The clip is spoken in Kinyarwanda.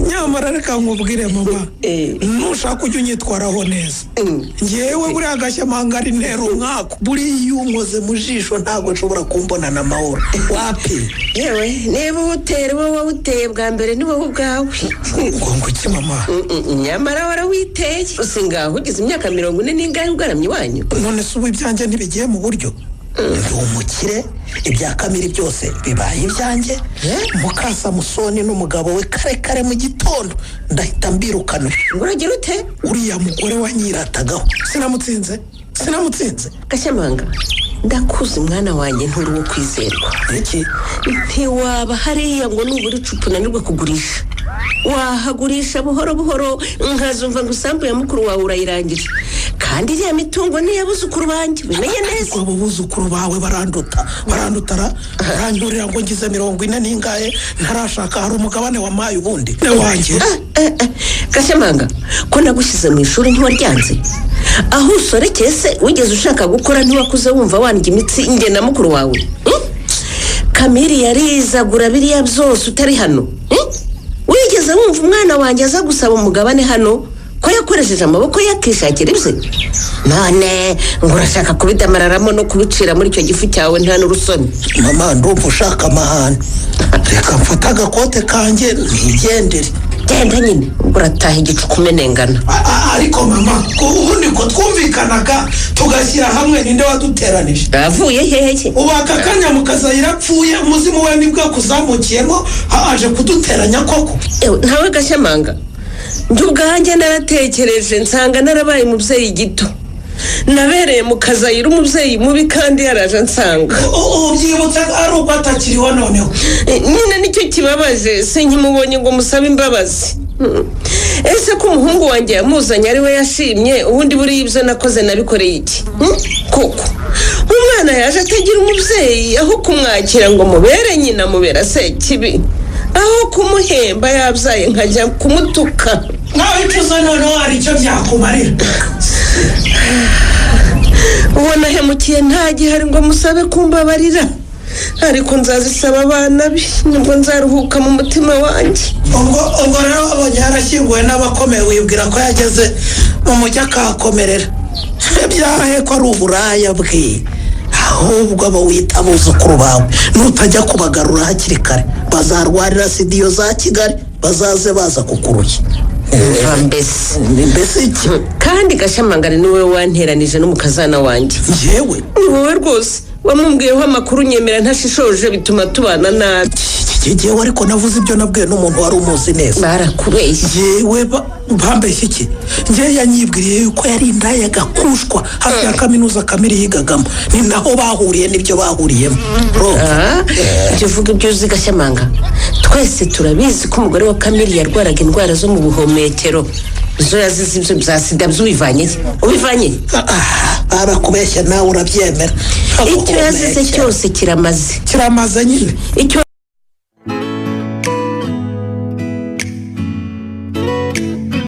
nyamara reka nkubwire mama nushaka ujya unyitwaraho neza ngewe buriya agashyamanga ari ntera umwaka buriya iyo umoze mu jisho ntabwo nshobora kumbonana amahoro wapi yewe niba utera wowe uteye bwa mbere ni wowe ubwawe ngo iki mama nyamara warawiteye usi ngaho ugize imyaka 40 n'ingahe ugaramye iwanyu none se ubu ibyanjye ntibigiye mu buryo ndi umukire ibya Kamiri byose bibaye ibyanjye Mukasamusoni n'umugabo we kare mu gitondo ndahita mbirukana uragira ute uriya mugore wanyiratagaho sinamutsinze Gashyamanga ndakuzi mwana wanjye nturi wo kwizerwa iki ntiwaba hariya ngo nubura icupa nanirwe kugurisha wahagurisha buhoro nkazumva ngo usambu ya mukuru wawe urayirangije kandi iriya mitungo niyabuzukuru banjye bimenye neza abo buzukuru bawe barandutara barandurira ngo ngize 40 n'ingahe ntarashaka hari umugabane wamaye ubundi wanjye Gashyamanga ko nagushyize mu ishuri ntiwaryanze aho usorekeye se wigeze ushaka gukora ntiwakuze wumva wanjye imitsi inge na mukuru wawe Kamiri yarizagura biriya byose utari hano wigeze wumva umwana wanjye aza gusaba umugabane hano ko yakoresheje amaboko yakishakira ibye none ngo urashaka kubidamararamo no kubicira muri icyo gifu cyawe nta n'urusoni mama ndumva ushaka amahane reka mfata agakote kanjye ntigendere genda nyine urataha igicuku umenengana ariko mama ubundi ko twumvikanaga tugashyira hamwe ninde waduteranije avuye hehe ubu aka kanya mukazayira apfuye umuzimu we nibwo kuzamukiyemo aje kuduteranya koko ntawe Gashyamanga ndi ubwanjye naratekereje nsanga narabaye umubyeyi gito nabereye Mukazayira umubyeyi mubi kandi yaraje nsanga ubyibutse ari uko atakiriho noneho nyine nicyo kibabaje sinkimubonye ngo musabe imbabazi ese ko umuhungu wanjye yamuzanye ari we yashimye ubundi buriya ibyo nakoze nabikoreye iki koko umwana yaje atagira umubyeyi aho kumwakira ngo mubere nyina mubera se kibi aho kumuhemba yabyaye nkajya kumutuka nawe icuza noneho hari icyo byakumarira ubona hemukiye nta gihari ngo musabe kumbabarira ariko nzazisaba abana be nibwo nzaruhuka mu mutima wanjye ubwo rero abonye yarashyinguwe n'abakomeye wibwira ko yageze mu mujyi akahakomerera byahe ko ari uburaya bwe ahubwo abo wita abuzukuru bawe nutajya kubagarura hakiri kare bazarwarira sidiyo za Kigali bazaze baza kukurushya mbese iki kandi Gashyamanga ni wowe wanteranije n'umukazana wanjye yewe ni wowe rwose wamubwiyeho amakuru nyemera ntashishoje bituma tubana nabi yewe ariko navuze ibyo nabwiye n'umuntu wari umuzi neza barakubeshye yewe bambeshye iki njye yanyibwiriye yuko yari indaya gakushwa hafi ya kaminuza Kamiri yigagamo ni naho bahuriye n'ibyo bahuriyemo ibyo uvuga ibyo uzi Gashyamanga twese turabizi ko umugore wa Kamiri yarwaraga indwara zo mu buhumekero izo yazize ibyo bya sida ubivanye barakubeshya nawe urabyemera icyo yazize cyose kiramaze nyine icyo